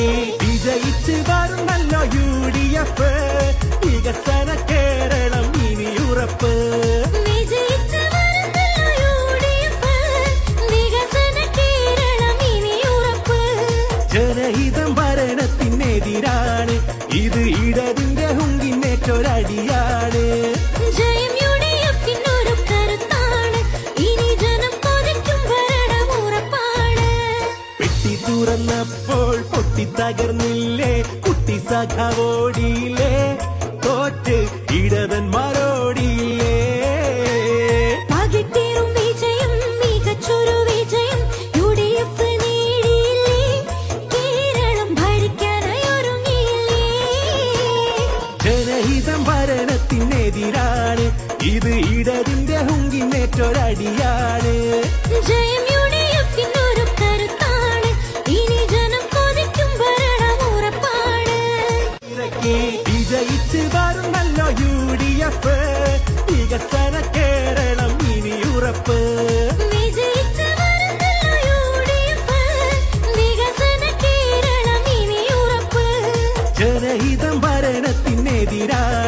ഇറക്കി വിജയിച്ച് വരുന്നല്ലോ UDF. വികസന കേരളം ഇനി ഉറപ്പ്. ജനഹിതം ഭരണത്തിനെതിരാണ്, ഇത് ഇടതിന്റെ ഹുങ്കിനേറ്റൊരടിയാണ്. പെട്ടി തുറന്നപ്പോൾ പൊട്ടിത്തകർന്നില്ലേ, കുട്ടി സഖാവോടിയില്ലേ, തോറ്റ് ഇടതന്മാരോടിയില്ലേ. ജനഹിതം ഭരണത്തിനെതിരാണ്, ഇത് ഇടതിന്റെ ഹുങ്കിനേറ്റൊരടിയാണ്. വിജയിച്ച് വരുന്നല്ലോ UDF. വികസന കേരളം ഇനി ഉറപ്പ്. ജനഹിതം ഭരണത്തിനെതിരാണ്.